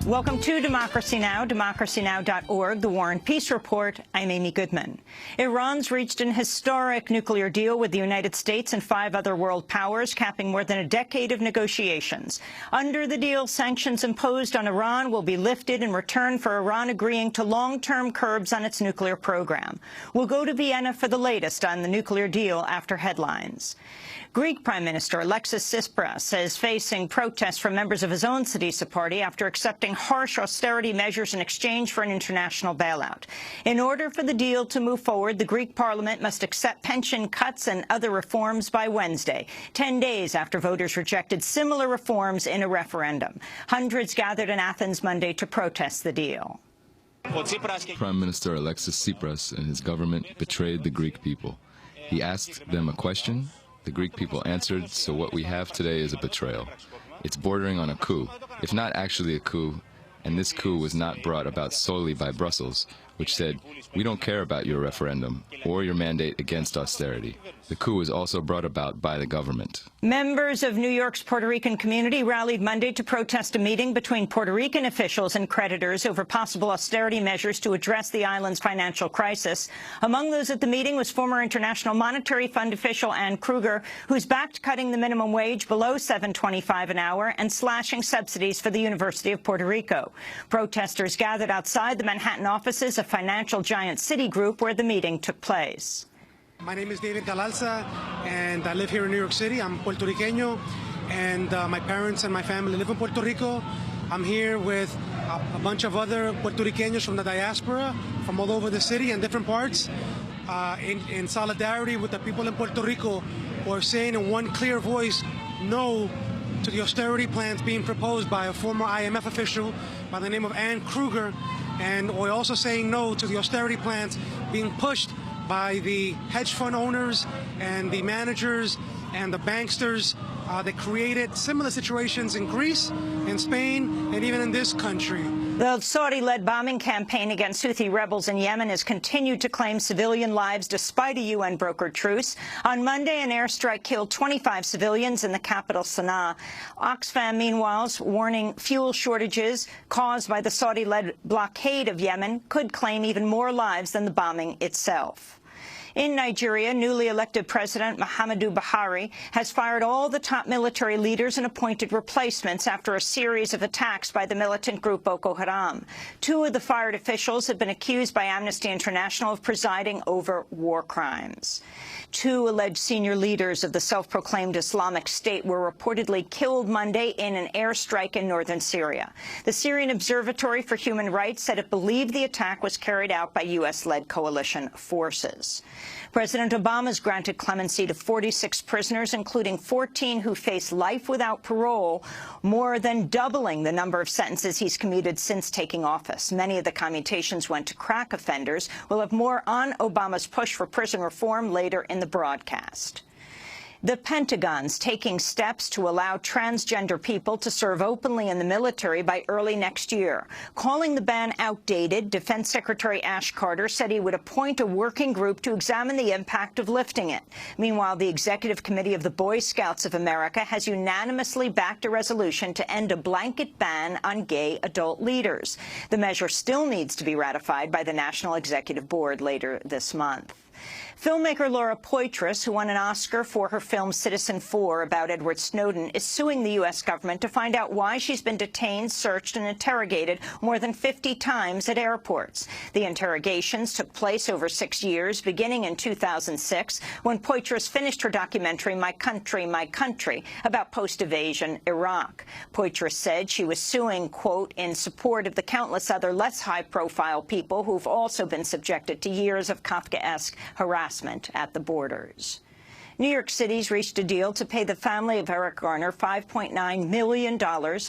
Welcome to Democracy Now!, democracynow.org, The War and Peace Report. I'm Amy Goodman. Iran's reached an historic nuclear deal with the United States and 5 other world powers, capping more than a decade of negotiations. Under the deal, sanctions imposed on Iran will be lifted in return for Iran agreeing to long-term curbs on its nuclear program. We'll go to Vienna for the latest on the nuclear deal after headlines. Greek Prime Minister Alexis Tsipras is facing protests from members of his own Syriza party after accepting harsh austerity measures in exchange for an international bailout. In order for the deal to move forward, the Greek parliament must accept pension cuts and other reforms by Wednesday, 10 days after voters rejected similar reforms in a referendum. Hundreds gathered in Athens Monday to protest the deal. Prime Minister Alexis Tsipras and his government betrayed the Greek people. He asked them a question. The Greek people answered, so what we have today is a betrayal. It's bordering on a coup, if not actually a coup, and this coup was not brought about solely by Brussels, which said, we don't care about your referendum or your mandate against austerity. The coup was also brought about by the government. Members of New York's Puerto Rican community rallied Monday to protest a meeting between Puerto Rican officials and creditors over possible austerity measures to address the island's financial crisis. Among those at the meeting was former International Monetary Fund official Anne Kruger, who's backed cutting the minimum wage below $7.25 an hour and slashing subsidies for the University of Puerto Rico. Protesters gathered outside the Manhattan offices of financial giant Citigroup, where the meeting took place. My name is David Galalza, and I live here in New York City. I'm Puerto Riqueño, and my parents and my family live in Puerto Rico. I'm here with a bunch of other Puerto Riqueños from the diaspora, from all over the city and different parts, in solidarity with the people in Puerto Rico who are saying in one clear voice, no to the austerity plans being proposed by a former IMF official by the name of Anne Kruger. And we're also saying no to the austerity plans being pushed by the hedge fund owners and the managers and the banksters that created similar situations in Greece, in Spain, and even in this country. The Saudi-led bombing campaign against Houthi rebels in Yemen has continued to claim civilian lives despite a UN-brokered truce. On Monday, an airstrike killed 25 civilians in the capital, Sana'a. Oxfam, meanwhile, is warning fuel shortages caused by the Saudi-led blockade of Yemen could claim even more lives than the bombing itself. In Nigeria, newly elected President Muhammadu Buhari has fired all the top military leaders and appointed replacements after a series of attacks by the militant group Boko Haram. 2 of the fired officials have been accused by Amnesty International of presiding over war crimes. 2 alleged senior leaders of the self-proclaimed Islamic State were reportedly killed Monday in an airstrike in northern Syria. The Syrian Observatory for Human Rights said it believed the attack was carried out by U.S.-led coalition forces. President Obama's granted clemency to 46 prisoners, including 14 who face life without parole, more than doubling the number of sentences he's commuted since taking office. Many of the commutations went to crack offenders. We'll have more on Obama's push for prison reform later in the broadcast. The Pentagon's taking steps to allow transgender people to serve openly in the military by early next year. Calling the ban outdated, Defense Secretary Ash Carter said he would appoint a working group to examine the impact of lifting it. Meanwhile, the Executive Committee of the Boy Scouts of America has unanimously backed a resolution to end a blanket ban on gay adult leaders. The measure still needs to be ratified by the National Executive Board later this month. Filmmaker Laura Poitras, who won an Oscar for her film Citizenfour about Edward Snowden, is suing the U.S. government to find out why she's been detained, searched, and interrogated more than 50 times at airports. The interrogations took place over 6 years, beginning in 2006, when Poitras finished her documentary My Country, about post-invasion Iraq. Poitras said she was suing, quote, in support of the countless other less high-profile people who've also been subjected to years of Kafkaesque harassment at the borders. New York City's reached a deal to pay the family of Eric Garner $5.9 million,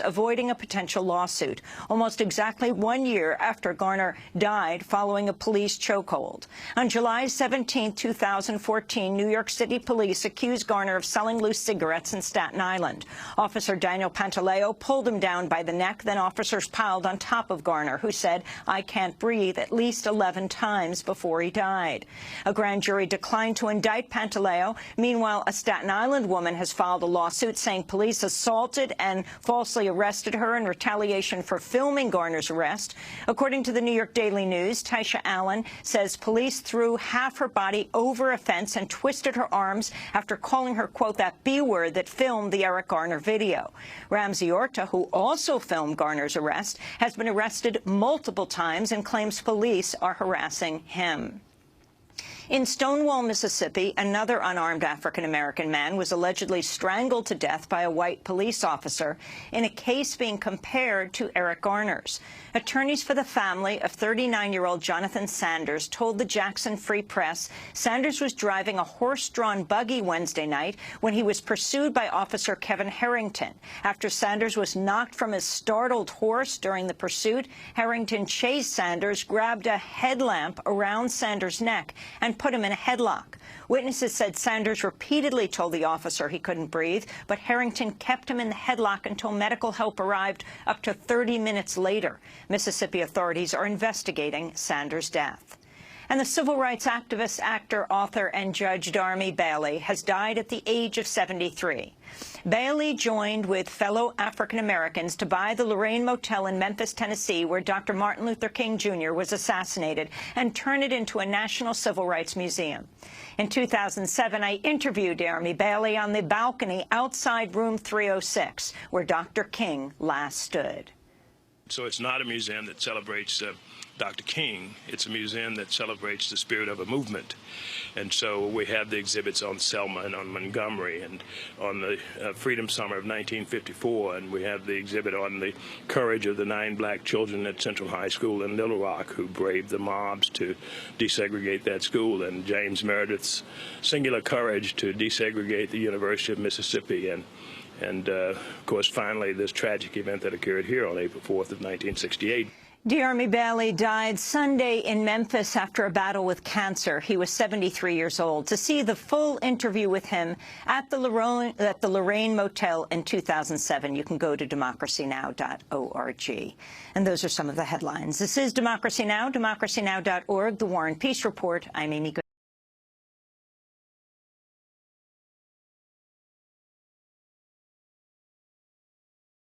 avoiding a potential lawsuit, almost exactly 1 year after Garner died following a police chokehold. On July 17, 2014, New York City police accused Garner of selling loose cigarettes in Staten Island. Officer Daniel Pantaleo pulled him down by the neck, then officers piled on top of Garner, who said, "I can't breathe," at least 11 times before he died. A grand jury declined to indict Pantaleo. Meanwhile, a Staten Island woman has filed a lawsuit saying police assaulted and falsely arrested her in retaliation for filming Garner's arrest. According to the New York Daily News, Taisha Allen says police threw half her body over a fence and twisted her arms after calling her, quote, that B word that filmed the Eric Garner video. Ramsey Orta, who also filmed Garner's arrest, has been arrested multiple times and claims police are harassing him. In Stonewall, Mississippi, another unarmed African-American man was allegedly strangled to death by a white police officer in a case being compared to Eric Garner's. Attorneys for the family of 39-year-old Jonathan Sanders told the Jackson Free Press Sanders was driving a horse-drawn buggy Wednesday night when he was pursued by Officer Kevin Harrington. After Sanders was knocked from his startled horse during the pursuit, Harrington chased Sanders, grabbed a headlamp around Sanders' neck, and put him in a headlock. Witnesses said Sanders repeatedly told the officer he couldn't breathe, but Harrington kept him in the headlock until medical help arrived up to 30 minutes later. Mississippi authorities are investigating Sanders' death. And the civil rights activist, actor, author, and judge Darmi Bailey has died at the age of 73. Bailey joined with fellow African-Americans to buy the Lorraine Motel in Memphis, Tennessee, where Dr. Martin Luther King Jr. was assassinated, and turn it into a national civil rights museum. In 2007, I interviewed Darmi Bailey on the balcony outside room 306, where Dr. King last stood. So it's not a museum that celebrates Dr. King. It's a museum that celebrates the spirit of a movement. And so we have the exhibits on Selma and on Montgomery and on the Freedom Summer of 1954, and we have the exhibit on the courage of the 9 black children at Central High School in Little Rock who braved the mobs to desegregate that school, and James Meredith's singular courage to desegregate the University of Mississippi, and of course, finally, this tragic event that occurred here on April 4th of 1968. Darmi Bailey died Sunday in Memphis after a battle with cancer. He was 73 years old. To see the full interview with him at the Lorraine Motel in 2007, you can go to democracynow.org. And those are some of the headlines. This is Democracy Now!, democracynow.org, The War and Peace Report. I'm Amy Goodman.